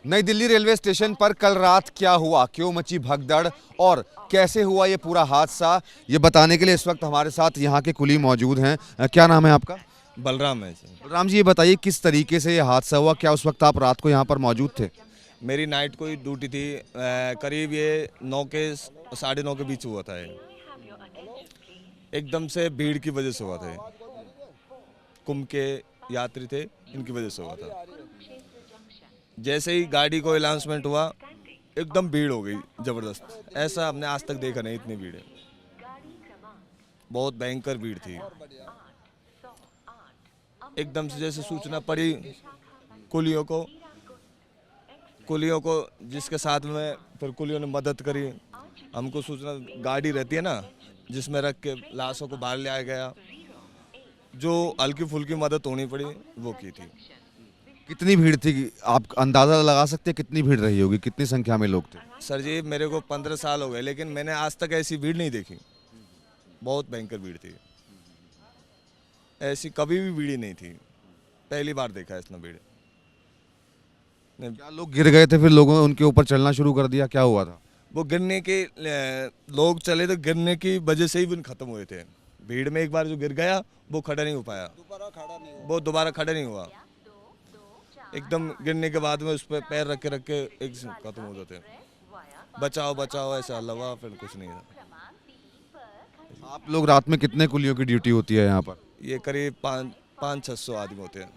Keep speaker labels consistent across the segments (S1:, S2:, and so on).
S1: नई Delhi railway station पर कल रात क्या हुआ, क्यों मची भगदड़ और कैसे हुआ ये पूरा हादसा, ये बताने के लिए इस वक्त हमारे साथ यहाँ के कुली मौजूद हैं। क्या नाम है आपका?
S2: बलराम है सर।
S1: बलराम जी, ये बताइए किस तरीके से ये हादसा हुआ, क्या उस वक्त आप रात को यहाँ पर मौजूद थे?
S2: मेरी नाइट को ही ड्यूटी थी। करीब ये 9 के 9:30 के बीच हुआ था ये। एकदम से भीड़ की वजह से हुआ था ये। कुंभ के यात्री थे, इनकी वजह से हुआ था। जैसे ही गाड़ी को अनाउंसमेंट हुआ, एकदम भीड़ हो गई जबरदस्त। ऐसा हमने आज तक देखा नहीं, इतनी भीड़ है। बहुत भयंकर भीड़ थी। एकदम से जैसे सूचना पड़ी कुलियों को, जिसके साथ में फिर कुलियों ने मदद करी। हमको सूचना, गाड़ी रहती है ना जिसमें रख के लाशों को बाहर ले आया गया। जो हल्की फुल्की मदद होनी पड़ी वो की थी।
S1: कितनी भीड़ थी, आप अंदाजा लगा सकते हैं कितनी भीड़ रही होगी, कितनी संख्या में लोग थे?
S2: सर जी, मेरे को 15 साल हो गए, लेकिन मैंने आज तक ऐसी भीड़ नहीं देखी। बहुत भयंकर भीड़ थी। ऐसी कभी भी भीड़ ही नहीं थी। पहली बार देखा है इतना भीड़।
S1: क्या लोग गिर गए थे, फिर लोगों ने उनके ऊपर चलना शुरू कर दिया, क्या हुआ था?
S2: वो गिरने के लोग चले तो गिरने की वजह से ही वो खत्म हुए थे। भीड़ में एक बार जो गिर गया वो खड़ा नहीं हो पाया, वो दोबारा खड़ा नहीं हुआ। एकदम गिरने के बाद में उस पर पैर रख के एक खत्म हो जाते। बचाओ बचाओ ऐसा हल्ला, फिर कुछ नहीं था।
S1: आप लोग रात में कितने कुलियों की ड्यूटी होती है यहाँ पर?
S2: ये करीब 500-600 आदमी होते हैं।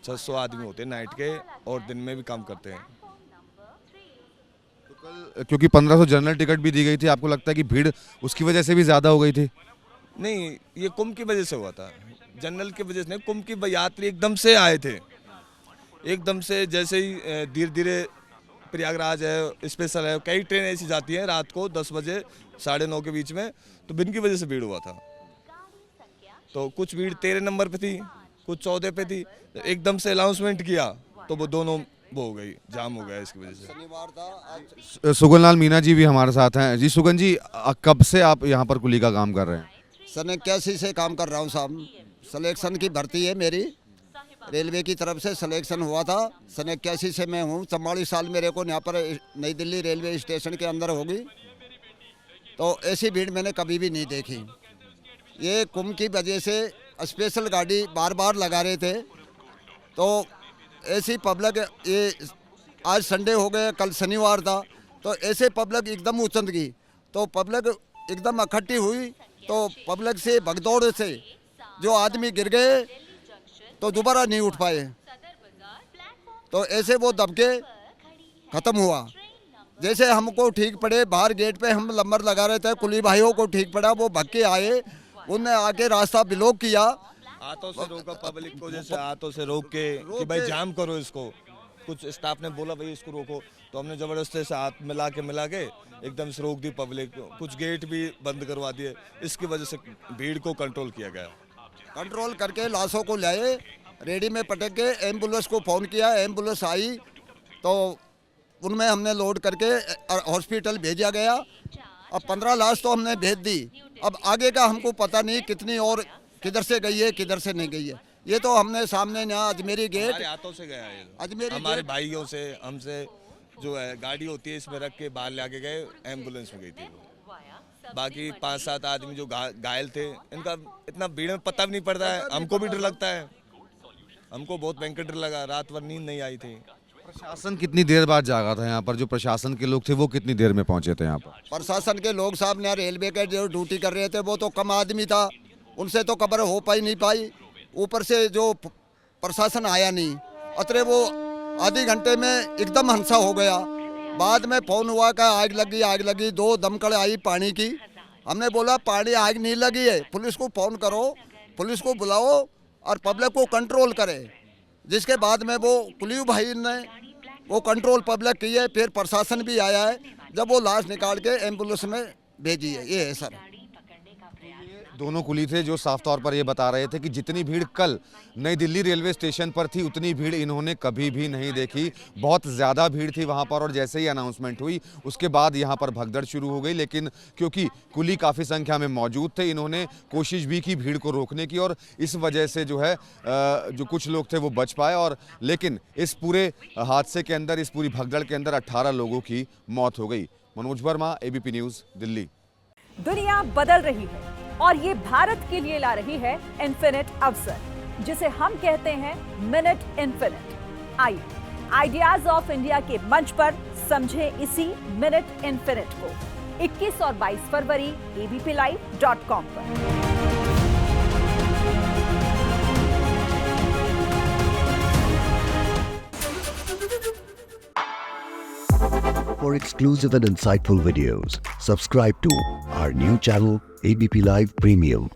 S2: 600 आदमी होते हैं नाइट के, और दिन में भी काम करते हैं।
S1: तो कल क्योंकि 1500 जनरल टिकट भी दी गई थी, आपको लगता है कि भीड़ उसकी वजह से भी ज्यादा हो गई थी?
S2: नहीं, ये कुंभ की वजह से हुआ था। जनरल की वजह से नहीं, कुंभ की यात्री एकदम से आए थे। एकदम से जैसे ही धीरे धीरे प्रयागराज है, स्पेशल है, कई ट्रेन ऐसी जाती हैं रात को 10 बजे 9:30 के बीच में, तो बिन की वजह से भीड़ हुआ था। तो कुछ भीड़ 13 नंबर पे थी, कुछ 14 पे थी। एकदम से अनाउंसमेंट किया तो वो दोनों वो हो गई, जाम हो गया इसकी वजह से।
S3: शनिवार था।
S1: सुगन लाल मीना जी भी हमारे साथ हैं। जी सुगन जी, कब से आप यहाँ पर कुली का काम कर रहे हैं?
S3: सन 81 से काम कर रहा हूँ साहब। सिलेक्शन की भर्ती है मेरी, रेलवे की तरफ से सिलेक्शन हुआ था। सन 81 से मैं हूँ। 44 साल मेरे को यहाँ पर नई दिल्ली रेलवे स्टेशन के अंदर होगी। तो ऐसी भीड़ मैंने कभी भी नहीं देखी। ये कुंभ की वजह से स्पेशल गाड़ी बार बार लगा रहे थे, तो ऐसी पब्लिक, ये आज संडे हो गए, कल शनिवार था, तो ऐसे पब्लिक एकदम उछंद गई। तो पब्लिक एकदम इकट्ठी हुई, तो पब्लिक से भगदौड़ से जो आदमी गिर गए तो दोबारा नहीं उठ पाए। तो ऐसे वो दबके ख़त्म हुआ। जैसे हमको ठीक पड़े, बाहर गेट पे हम नंबर लगा रहे थे, कुली भाइयों को ठीक पड़ा, वो भग के आए, उनने आके रास्ता ब्लॉक किया।
S2: हाथों से रोका पब्लिक को, जैसे हाथों से रोक के कि भाई जाम करो इसको। कुछ स्टाफ ने बोला भाई इसको रोको, तो हमने ज़बरदस्ती से हाथ मिला के एकदम से रोक दी पब्लिक। कुछ गेट भी बंद करवा दिए। इसकी वजह से भीड़ को कंट्रोल किया गया।
S3: कंट्रोल करके लाशों को लाए, रेडी में पटक के एम्बुलेंस को फ़ोन किया। एम्बुलेंस आई तो उनमें हमने लोड करके हॉस्पिटल भेजा गया। अब 15 लाश तो हमने भेज दी। अब आगे का हमको पता नहीं कितनी और किधर से गई है, किधर से नहीं गई है। ये तो हमने सामने यहाँ अजमेरी गेट,
S2: हमारे हाथों से गया है।
S3: अजमेरी
S2: हमारे भाइयों से, हमसे जो है गाड़ी होती है इसमें रख के बाहर ले आके गए, एम्बुलेंस में गई थी वो। बाकी 5-7 आदमी जो घायल थे, इनका इतना भीड़ में पता भी नहीं पड़ता है। हमको भी डर लगता है, हमको बहुत भयंकर डर लगा। रात भर नींद नहीं आई थी।
S1: प्रशासन कितनी देर बाद जागा था यहाँ पर? जो प्रशासन के लोग थे वो कितनी देर में पहुंचे थे यहाँ पर?
S3: प्रशासन के लोग साहब ने, रेलवे के जो ड्यूटी कर रहे थे, वो तो कम आदमी था, उनसे तो खबर हो पाई नहीं पाई। ऊपर से जो प्रशासन आया नहीं, अतरे वो आधे घंटे में एकदम हंसा हो गया। बाद में फ़ोन हुआ कि आग लगी। 2 दमकल आई पानी की। हमने बोला पानी आग नहीं लगी है, पुलिस को फ़ोन करो, पुलिस को बुलाओ और पब्लिक को कंट्रोल करे। जिसके बाद में वो कुली भाई ने वो कंट्रोल पब्लिक की है। फिर प्रशासन भी आया है, जब वो लाश निकाल के एम्बुलेंस में भेजी है। ये है सर।
S1: दोनों कुली थे जो साफ तौर पर ये बता रहे थे कि जितनी भीड़ कल नई दिल्ली रेलवे स्टेशन पर थी उतनी भीड़ इन्होंने कभी भी नहीं देखी। बहुत ज़्यादा भीड़ थी वहाँ पर और जैसे ही अनाउंसमेंट हुई उसके बाद यहाँ पर भगदड़ शुरू हो गई। लेकिन क्योंकि कुली काफ़ी संख्या में मौजूद थे इन्होंने कोशिश भी की भीड़ को रोकने की और इस वजह से जो है जो कुछ लोग थे वो बच पाए। और लेकिन इस पूरे हादसे के अंदर, इस पूरी भगदड़ के अंदर 18 लोगों की मौत हो गई। Manoj Verma, ABP news, Delhi.
S4: दुनिया बदल रही है और ये भारत के लिए ला रही है इन्फिनिट अवसर, जिसे हम कहते हैं मिनट इन्फिनिट। आइए आइडियाज ऑफ इंडिया के मंच पर समझें इसी मिनट इन्फिनिट को 21 और 22 फरवरी abplive.com पर।
S5: For exclusive and insightful videos, subscribe to our new channel ABP Live Premium.